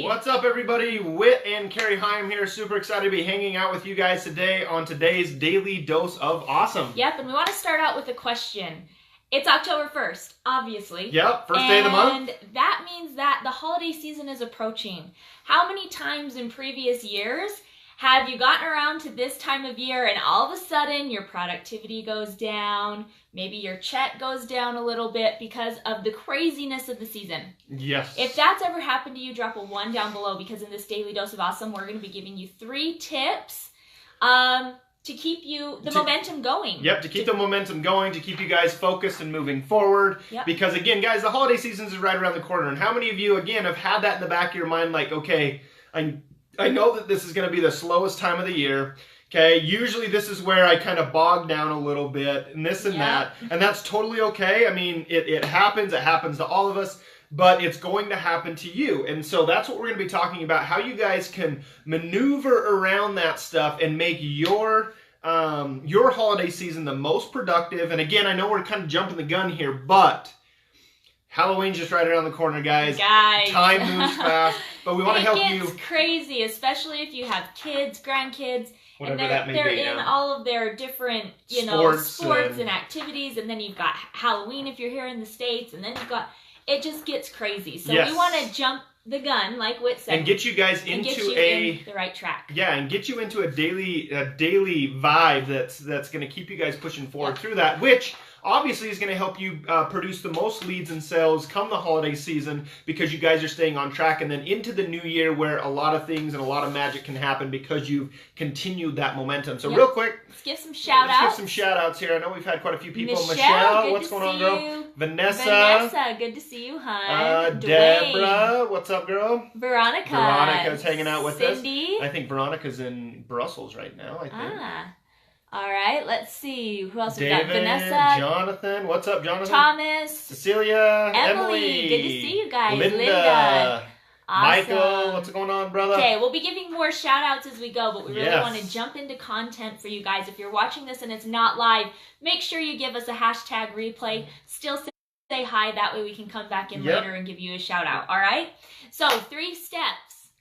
What's up, everybody? Whit and Cari Higham here. Super excited to be hanging out with you guys today on today's Daily Dose of Awesome. Yep, and we want to start out with a question. It's October 1st, obviously. Yep, first day of the month. And that means that the holiday season is approaching. How many times in previous years have you gotten around to this time of year and all of a sudden your productivity goes down, maybe your check goes down a little bit because of the craziness of the season? Yes. If that's ever happened to you, drop a 1 down below, because in this Daily Dose of Awesome, we're going to be giving you 3 tips to keep you the momentum going. Yep, to keep the momentum going, to keep you guys focused and moving forward. Yep. Because again, guys, the holiday season is right around the corner. And how many of you, again, have had that in the back of your mind, like, okay, I know that this is going to be the slowest time of the year. Okay, usually this is where I kind of bog down a little bit and this and that. And that's totally okay. I mean, it happens. It happens to all of us. But it's going to happen to you. And so that's what we're going to be talking about, how you guys can maneuver around that stuff and make your holiday season the most productive. And again, I know we're kind of jumping the gun here, but Halloween's just right around the corner, guys. Time moves fast, but we want to help you. It's crazy, especially if you have kids, grandkids, whatever and that may they're be, in yeah. all of their different, sports and activities, and then you've got Halloween if you're here in the States, and then you've got, it just gets crazy. So we want to jump the gun, like Whit said, and get you guys into the right track. Yeah, and get you into a daily vibe that's going to keep you guys pushing forward through that, which obviously is going to help you produce the most leads and sales come the holiday season, because you guys are staying on track, and then into the new year where a lot of things and a lot of magic can happen because you've continued that momentum. So real quick, let's give some shout outs. Let's give some shout outs here. I know we've had quite a few people. Michelle, what's going on, girl? You. Vanessa, good to see you, hon. Deborah, what's up, girl? Veronica's hanging out with Cindy. us. I think Veronica's in Brussels right now, I think. All right, let's see. Who else we David, got? Vanessa. Jonathan. What's up, Jonathan? Thomas. Cecilia. Emily. Good to see you guys. Linda. Awesome. Michael. What's going on, brother? Okay, we'll be giving more shout outs as we go, but we really want to jump into content for you guys. If you're watching this and it's not live, make sure you give us a hashtag replay. Still say hi. That way we can come back in later and give you a shout out. All right? So 3 steps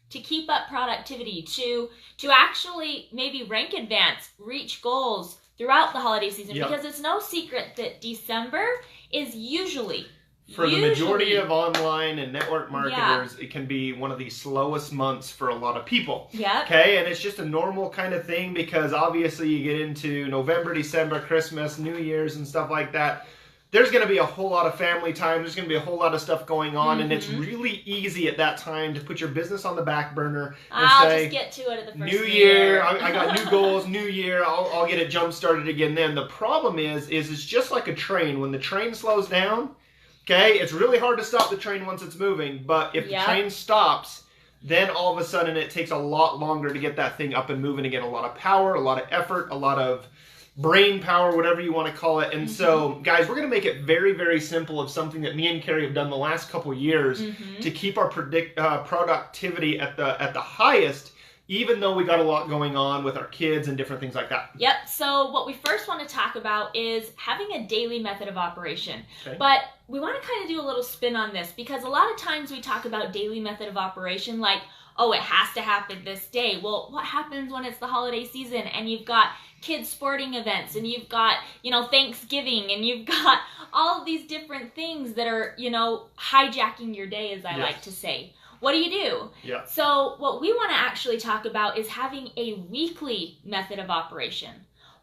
to keep up productivity, to actually maybe rank advance, reach goals throughout the holiday season, because it's no secret that December is usually, for the majority of online and network marketers, it can be one of the slowest months for a lot of people. Okay, and it's just a normal kind of thing, because obviously you get into November, December, Christmas, New Year's and stuff like that. There's going to be a whole lot of family time. There's going to be a whole lot of stuff going on, and it's really easy at that time to put your business on the back burner and say, just get to it at the first New Year, I got new goals, New Year, I'll get it jump-started again then. The problem is it's just like a train. When the train slows down, okay, it's really hard to stop the train once it's moving, but if the train stops, then all of a sudden it takes a lot longer to get that thing up and moving again. A lot of power, a lot of effort, a lot of brain power, whatever you want to call it. And so, guys, we're going to make it very, very simple, of something that me and Cari have done the last couple years to keep our productivity at the highest, even though we got a lot going on with our kids and different things like that. Yep. So what we first want to talk about is having a daily method of operation. But we want to kind of do a little spin on this, because a lot of times we talk about daily method of operation like, oh, it has to happen this day. Well, what happens when it's the holiday season and you've got kids sporting events and you've got, Thanksgiving, and you've got all of these different things that are, hijacking your day, as I like to say? What do you do? So what we want to actually talk about is having a weekly method of operation.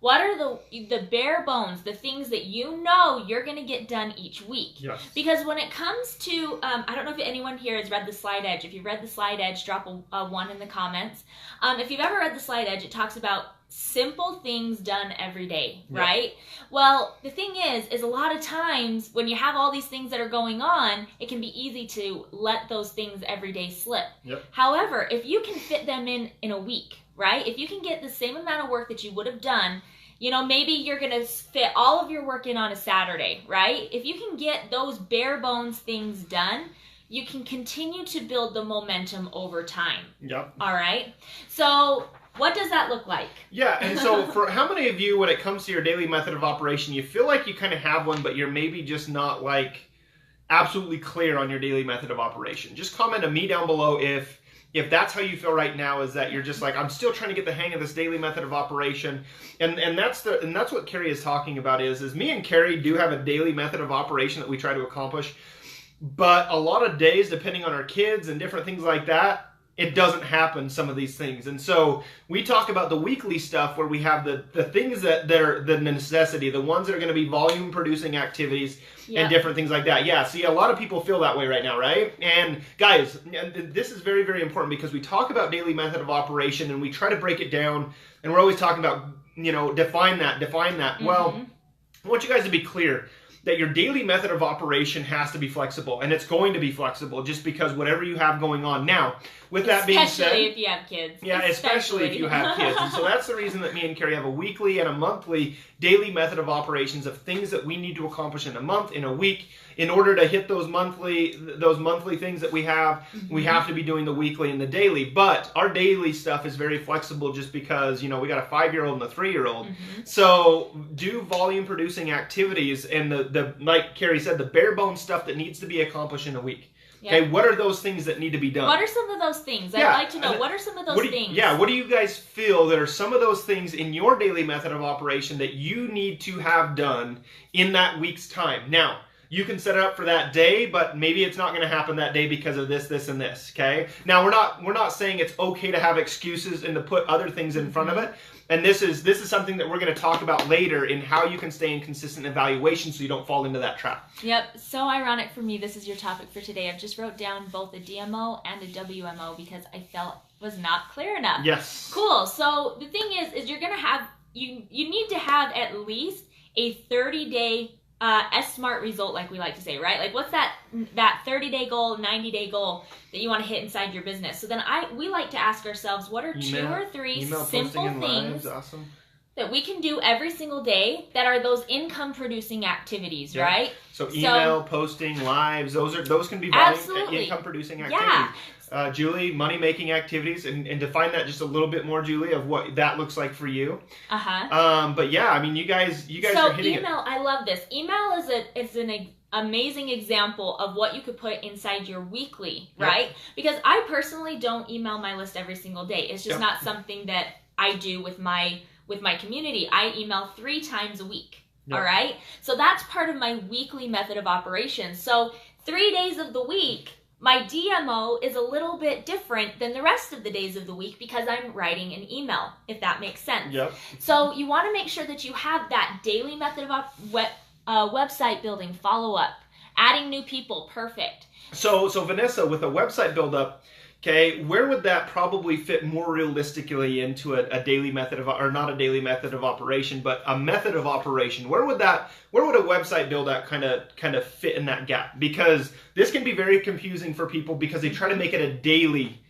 What are the bare bones, the things that you know you're going to get done each week? Because when it comes to, I don't know if anyone here has read The Slide Edge. If you've read The Slide Edge, drop a 1 in the comments. If you've ever read The Slide Edge, it talks about simple things done every day, right? Well, the thing is a lot of times when you have all these things that are going on, it can be easy to let those things every day slip. However, if you can fit them in a week, right? If you can get the same amount of work that you would have done, maybe you're going to fit all of your work in on a Saturday, right? If you can get those bare bones things done, you can continue to build the momentum over time. All right? So what does that look like? And so for how many of you, when it comes to your daily method of operation, you feel like you kind of have one, but you're maybe just not absolutely clear on your daily method of operation? Just comment to me down below if if that's how you feel right now, is that you're just like, I'm still trying to get the hang of this daily method of operation, and that's what Cari is talking about, is me and Cari do have a daily method of operation that we try to accomplish, but a lot of days, depending on our kids and different things like that, it doesn't happen, some of these things. And so we talk about the weekly stuff where we have the things that they're the necessity, the ones that are going to be volume producing activities and different things like that. Yeah, see, a lot of people feel that way right now, right? And guys, this is very, very important, because we talk about daily method of operation and we try to break it down, and we're always talking about, define that. Mm-hmm. Well, I want you guys to be clear that your daily method of operation has to be flexible, and it's going to be flexible just because whatever you have going on. Now, with that being said, especially if you have kids. Yeah, especially if you have kids. And so that's the reason that me and Cari have a weekly and a monthly daily method of operations of things that we need to accomplish in a month, in a week. In order to hit those monthly things that we have, we have to be doing the weekly and the daily. But our daily stuff is very flexible just because, we got a 5-year-old and a 3-year-old. So do volume producing activities, and the like Cari said, the bare bones stuff that needs to be accomplished in a week. Yep. Okay, what are those things that need to be done? What are some of those things? I'd like to know, what are some of those things? Yeah, what do you guys feel that are some of those things in your daily method of operation that you need to have done in that week's time? Now, you can set it up for that day, but maybe it's not going to happen that day because of this, this, and this, okay? Now, we're not saying it's okay to have excuses and to put other things in front of it. And this is something that we're going to talk about later in how you can stay in consistent evaluation so you don't fall into that trap. Yep. So ironic for me, this is your topic for today. I've just wrote down both a DMO and a WMO because I felt was not clear enough. Yes. Cool. So the thing is you're going to have, you need to have at least a 30-day S-SMART result, like we like to say, right? Like, what's that 30-day goal, 90-day goal that you want to hit inside your business? So then we like to ask ourselves, what are two or three simple things that we can do every single day that are those income-producing activities, right? So email, posting, lives, those can be income-producing activities. Yeah. Julie, money-making activities, and define that just a little bit more, Julie, of what that looks like for you. But yeah, I mean, you guys are hitting it. So email, I love this. Email is an amazing example of what you could put inside your weekly, right? Because I personally don't email my list every single day. It's just not something that I do with my community. I email 3 times a week. All right? So that's part of my weekly method of operation. So 3 days of the week, my DMO is a little bit different than the rest of the days of the week because I'm writing an email, if that makes sense. So you want to make sure that you have that daily method of website building, follow-up, adding new people, perfect. So Vanessa, with a website build-up, okay, where would that probably fit more realistically into a daily method of, or not a daily method of operation, but a method of operation? Where would a website build out kind of fit in that gap? Because this can be very confusing for people because they try to make it a daily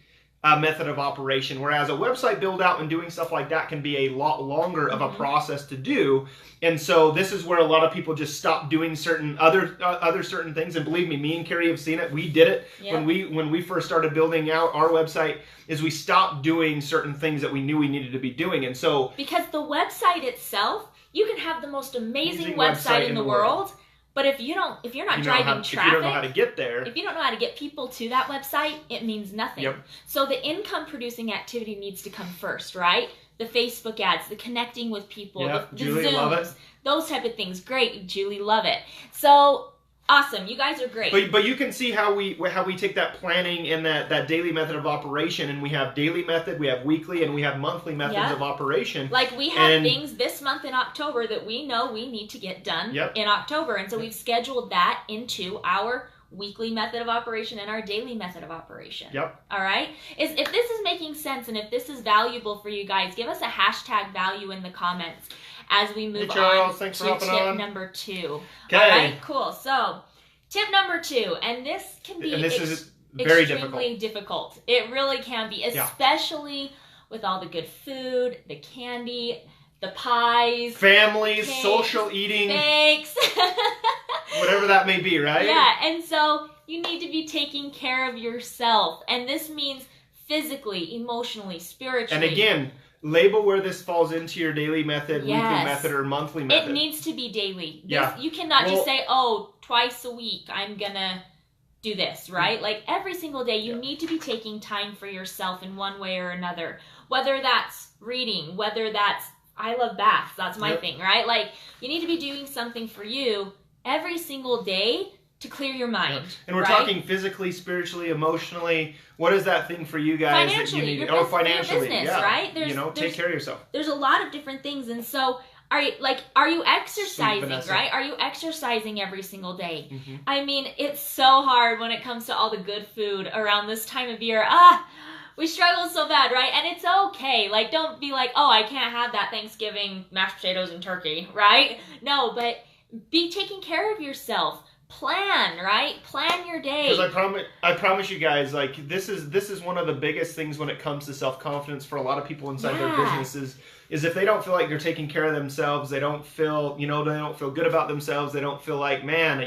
method of operation, whereas a website build out and doing stuff like that can be a lot longer of a process to do. And so this is where a lot of people just stop doing certain other certain things. And believe me and Cari have seen it. We did it when we first started building out our website, is we stopped doing certain things that we knew we needed to be doing. And so because the website itself, you can have the most amazing website in the world. But if you're not driving traffic, if you don't know how to get there, if you don't know how to get people to that website, it means nothing. So the income producing activity needs to come first, right? The Facebook ads, the connecting with people, the Julie, Zooms, love it. Those type of things. Great, Julie, love it. So awesome, you guys are great. But you can see how we take that planning and that daily method of operation, and we have daily method, we have weekly, and we have monthly methods of operation. Like we have things this month in October that we know we need to get done in October, and so we've scheduled that into our weekly method of operation and our daily method of operation. All right? If this is making sense and if this is valuable for you guys, give us a hashtag value in the comments as we move on to tip number 2. Okay. All right, cool. So, tip number 2, and this can be very extremely difficult. It really can be, especially with all the good food, the candy, the pies, families, cakes, social eating, whatever that may be, right? Yeah, and so you need to be taking care of yourself, and this means physically, emotionally, spiritually. And again, label where this falls into your daily method, weekly method, or monthly method. It needs to be daily. You cannot just say, oh, twice a week I'm gonna do this, right? Like every single day you need to be taking time for yourself in one way or another, whether that's reading, whether that's, I love baths, that's my thing, right? Like you need to be doing something for you every single day to clear your mind. And we're talking physically, spiritually, emotionally. What is that thing for you guys that you need? Or financially, your business, right? Take care of yourself. There's a lot of different things, and so are you exercising, right? Are you exercising every single day? Mm-hmm. I mean, it's so hard when it comes to all the good food around this time of year. We struggle so bad, right? And it's okay. Like, don't be like, oh, I can't have that Thanksgiving mashed potatoes and turkey, right? No, but be taking care of yourself. Plan, right? Plan your day. Because I promise you guys, like this is one of the biggest things when it comes to self-confidence for a lot of people inside their businesses. Is if they don't feel like they're taking care of themselves, they don't feel, they don't feel good about themselves, they don't feel like, man,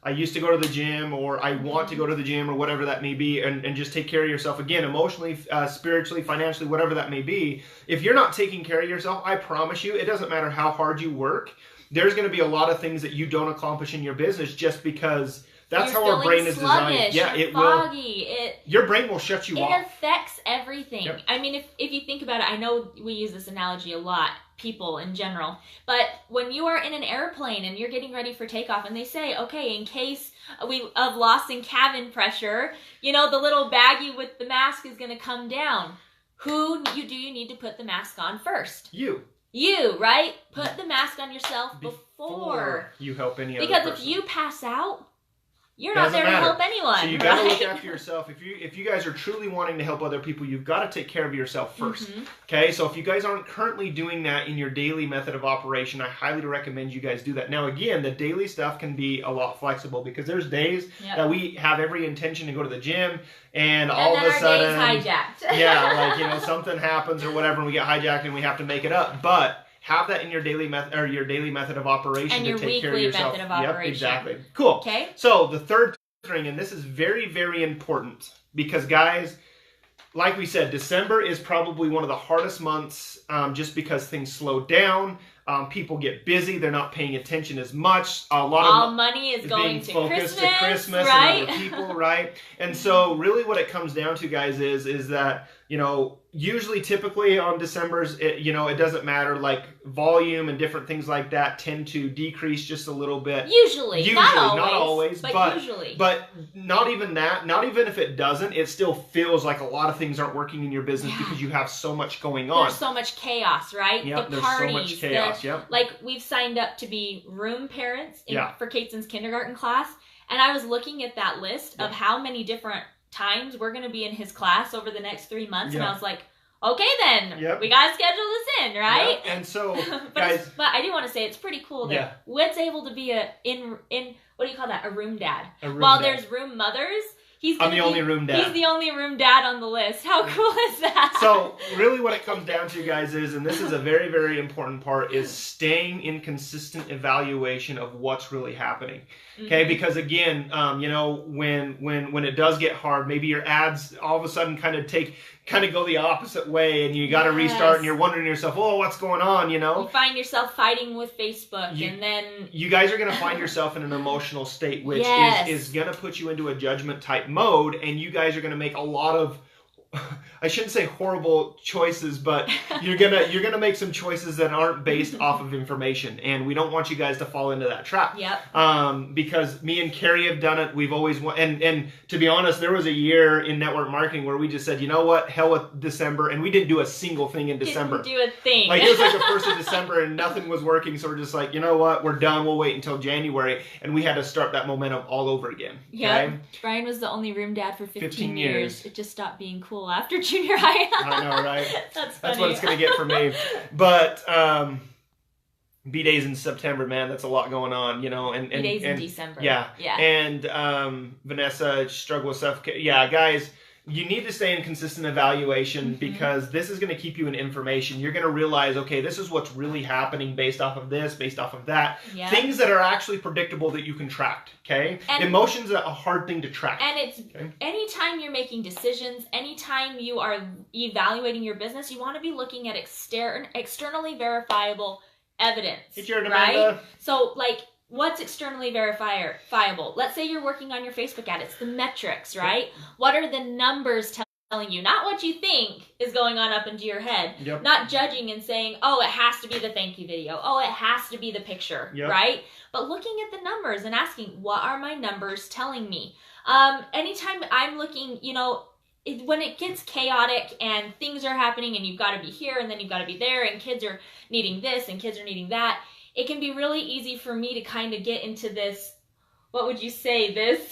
I used to go to the gym, or I want to go to the gym, or whatever that may be, and just take care of yourself again, emotionally, spiritually, financially, whatever that may be. If you're not taking care of yourself, I promise you, it doesn't matter how hard you work, there's going to be a lot of things that you don't accomplish in your business just because that's how our brain is designed. Yeah, it foggy. Your brain will shut you off. It affects everything. Yep. I mean, if you think about it, I know we use this analogy a lot, people in general, but when you are in an airplane and you're getting ready for takeoff and they say, okay, in case of loss in cabin pressure, the little baggie with the mask is going to come down. Who do you need to put the mask on first? You, right? Put the mask on yourself before you help any other person. Because if you pass out, you're not there to help anyone. So you got to look after yourself. If you guys are truly wanting to help other people, you've got to take care of yourself first. Mm-hmm. Okay? So if you guys aren't currently doing that in your daily method of operation, I highly recommend you guys do that. Now again, the daily stuff can be a lot flexible because there's days that we have every intention to go to the gym and all of a sudden our day's hijacked. Something happens or whatever and we get hijacked and we have to make it up. But have that in your daily method of operation and to take care of yourself. Method of operation. Yep, exactly. Cool. Okay. So the third thing, and this is very, very important because guys, like we said, December is probably one of the hardest months just because things slow down. People get busy. They're not paying attention as much. All money is going to Christmas, right? And other people, right? And so really what it comes down to, guys, is that, usually typically on December's, it doesn't matter, like volume and different things like that tend to decrease just a little bit. Usually not always, but usually. But not even that, not even if it doesn't, it still feels like a lot of things aren't working in your business because you have so much going on. There's so much chaos, right? Yep, the parties, there's so much chaos, yep. Like we've signed up to be room parents for Kateson's kindergarten class, and I was looking at that list of how many different times we're going to be in his class over the next 3 months, and I was like, okay then, we got to schedule this in, right? Yep. And so, but I do want to say it's pretty cool that Whit's able to be in what do you call that? A room dad. There's room mothers. I'm the only room dad. He's the only room dad on the list. How cool is that? So really what it comes down to, guys, is, and this is a very, very important part, is staying in consistent evaluation of what's really happening. Okay, because again, when it does get hard, maybe your ads all of a sudden kind of go the opposite way, and you got to restart, and you're wondering to yourself, oh, what's going on? You find yourself fighting with Facebook, and then you guys are going to find yourself in an emotional state, which is going to put you into a judgment type mode, and you guys are going to make a lot of, I shouldn't say horrible choices, but you're gonna make some choices that aren't based off of information, and we don't want you guys to fall into that trap. Yep. Because me and Cari have done it. We've always and to be honest, there was a year in network marketing where we just said, you know what, hell with December, and we didn't do a single thing in December. Didn't do a thing. Like it was like the 1st of December, and nothing was working, so we're just like, you know what, we're done. We'll wait until January, and we had to start that momentum all over again. Yeah. Okay? Brian was the only room dad for 15 years. It just stopped being cool after junior high. I know, right? That's what it's going to get for me. But B-Days in September, man, that's a lot going on, and B-Days in December. Yeah. And Vanessa, struggle with stuff. Yeah, guys, you need to stay in consistent evaluation because this is going to keep you in information. You're going to realize, okay, this is what's really happening based off of this, based off of that. Yeah. Things that are actually predictable that you can track, okay? And emotions are a hard thing to track. And it's anytime you're making decisions, anytime you are evaluating your business, you want to be looking at externally verifiable evidence, right? So, like, what's externally verifiable? Let's say you're working on your Facebook ad. It's the metrics, right? Yep. What are the numbers telling you? Not what you think is going on up into your head. Yep. Not judging and saying, oh, it has to be the thank you video. Oh, it has to be the picture, yep. right? But looking at the numbers and asking, what are my numbers telling me? Anytime I'm looking, you know, when it gets chaotic and things are happening and you've got to be here and then you've got to be there and kids are needing this and kids are needing that, it can be really easy for me to kind of get into this, what would you say, this?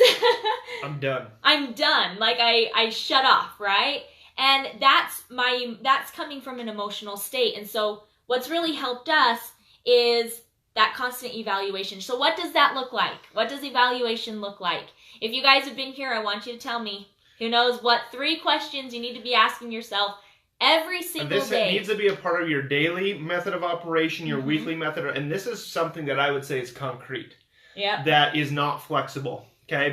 I'm done. I'm done. Like I shut off, right? And that's coming from an emotional state. And so what's really helped us is that constant evaluation. So what does that look like? What does evaluation look like? If you guys have been here, I want you to tell me, who knows what 3 questions you need to be asking yourself every single day. This needs to be a part of your daily method of operation, your weekly method, and this is something that I would say is concrete. Yeah. That is not flexible. Okay,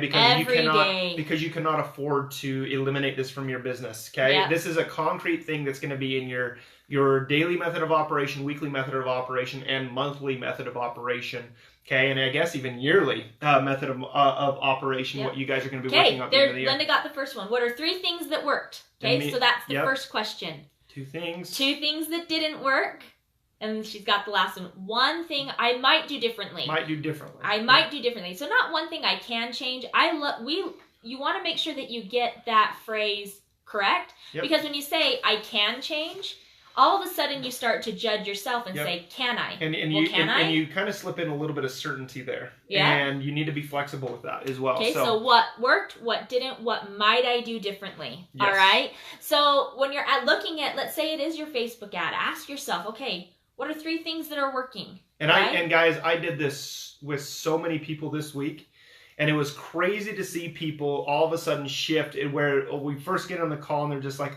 because you cannot afford to eliminate this from your business. Okay, yep. This is a concrete thing that's going to be in your daily method of operation, weekly method of operation, and monthly method of operation. Okay, and I guess even yearly method of operation. Yep. What you guys are going to be working on at the end of the year. Linda got the first one. What are 3 things that worked? Okay, so that's the first question. 2 things. 2 things that didn't work. And she's got the last one. 1 thing I might do differently. I might do differently. So not 1 thing I can change. You want to make sure that you get that phrase correct. Yep. Because when you say I can change, all of a sudden you start to judge yourself and say, can I? And you kind of slip in a little bit of certainty there. Yeah. And you need to be flexible with that as well. Okay, so what worked, what didn't, what might I do differently? Yes. All right? So when you're looking at, let's say it is your Facebook ad, ask yourself, okay, what are 3 things that are working? And right? Guys, I did this with so many people this week, and it was crazy to see people all of a sudden shift where we first get on the call and they're just like,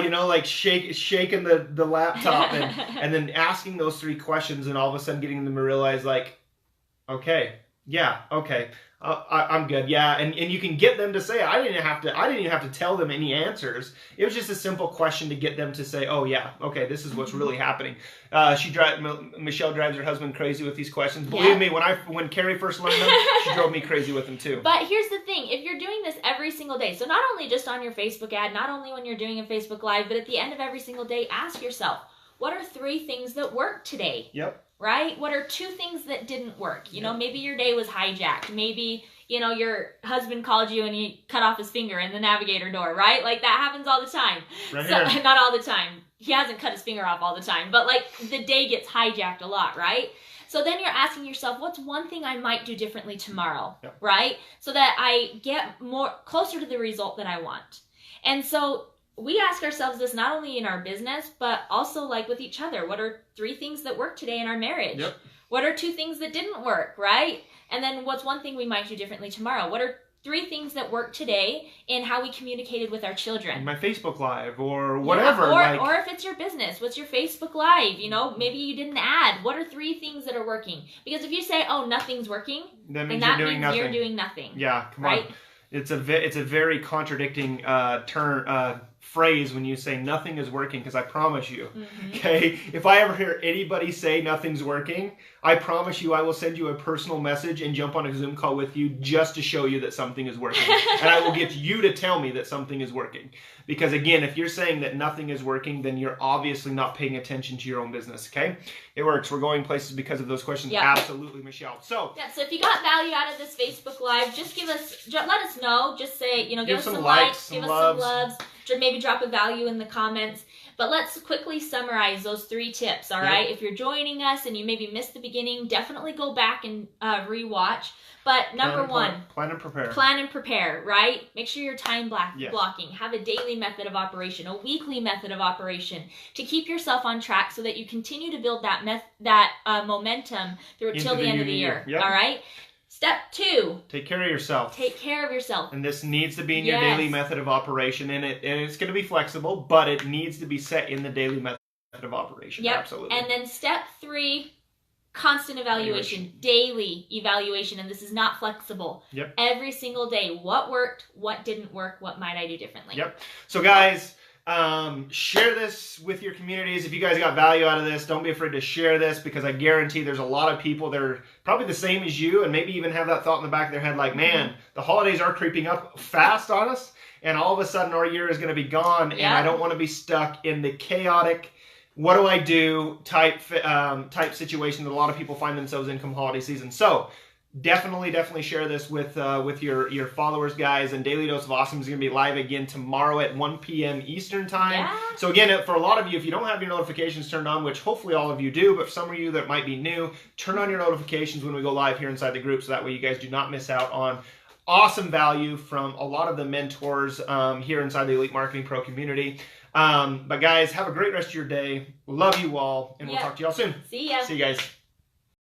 you know, like shaking the laptop and then asking those 3 questions and all of a sudden getting them to realize like, okay, yeah, okay. I'm good, yeah, and you can get them to say, I didn't even have to tell them any answers. It was just a simple question to get them to say, oh yeah, okay, this is what's really happening. Michelle drives her husband crazy with these questions. Believe me, when Cari first learned them, she drove me crazy with them too. But here's the thing: if you're doing this every single day, so not only just on your Facebook ad, not only when you're doing a Facebook Live, but at the end of every single day, ask yourself, what are 3 things that worked today? Yep. Right? What are 2 things that didn't work? You know, maybe your day was hijacked. Maybe, you know, your husband called you and he cut off his finger in the navigator door, right? Like that happens all the time. Right here. Not all the time. He hasn't cut his finger off all the time, but like the day gets hijacked a lot, right? So then you're asking yourself, what's 1 thing I might do differently tomorrow, right? So that I get closer to the result that I want. And so we ask ourselves this not only in our business, but also like with each other. What are 3 things that worked today in our marriage? Yep. What are 2 things that didn't work, right? And then what's 1 thing we might do differently tomorrow? What are 3 things that worked today in how we communicated with our children? My Facebook Live or whatever. Or if it's your business, what's your Facebook Live? You know, maybe you did an ad. What are 3 things that are working? Because if you say, oh, nothing's working, then that means you're doing nothing. Yeah, come on. It's a very contradicting phrase when you say nothing is working, because I promise you, okay, if I ever hear anybody say nothing's working, I promise you I will send you a personal message and jump on a Zoom call with you just to show you that something is working. And I will get you to tell me that something is working. Because again, if you're saying that nothing is working, then you're obviously not paying attention to your own business, okay? It works. We're going places because of those questions. Yep. Absolutely, Michelle. So if you got value out of this Facebook Live, just let us know. Just say, you know, give us some likes, give us some loves. Maybe drop a value in the comments. But let's quickly summarize those 3 tips, all right? If you're joining us and you maybe missed the beginning, definitely go back and rewatch. But number 1, plan and prepare. Plan and prepare, right? Make sure you're time blocking. Have a daily method of operation, a weekly method of operation to keep yourself on track so that you continue to build that momentum through till the end of the year, all right? Step 2. Take care of yourself. Take care of yourself. And this needs to be in your daily method of operation. And it's going to be flexible, but it needs to be set in the daily method of operation. Yep. Absolutely. And then step 3, constant evaluation. Daily evaluation. And this is not flexible. Yep. Every single day. What worked? What didn't work? What might I do differently? Yep. So guys, Share this with your communities. If you guys got value out of this, don't be afraid to share this, because I guarantee there's a lot of people that are probably the same as you and maybe even have that thought in the back of their head like, man, the holidays are creeping up fast on us and all of a sudden our year is going to be gone and I don't want to be stuck in the chaotic, what do I do type situation that a lot of people find themselves in come holiday season. So definitely share this with your followers, guys. And Daily Dose of Awesome is going to be live again tomorrow at 1 p.m. Eastern time. Yeah. So again, for a lot of you, if you don't have your notifications turned on, which hopefully all of you do, but for some of you that might be new, turn on your notifications when we go live here inside the group, so that way you guys do not miss out on awesome value from a lot of the mentors here inside the Elite Marketing Pro community. But guys, have a great rest of your day. Love you all, and we'll talk to y'all soon. See ya. See you guys.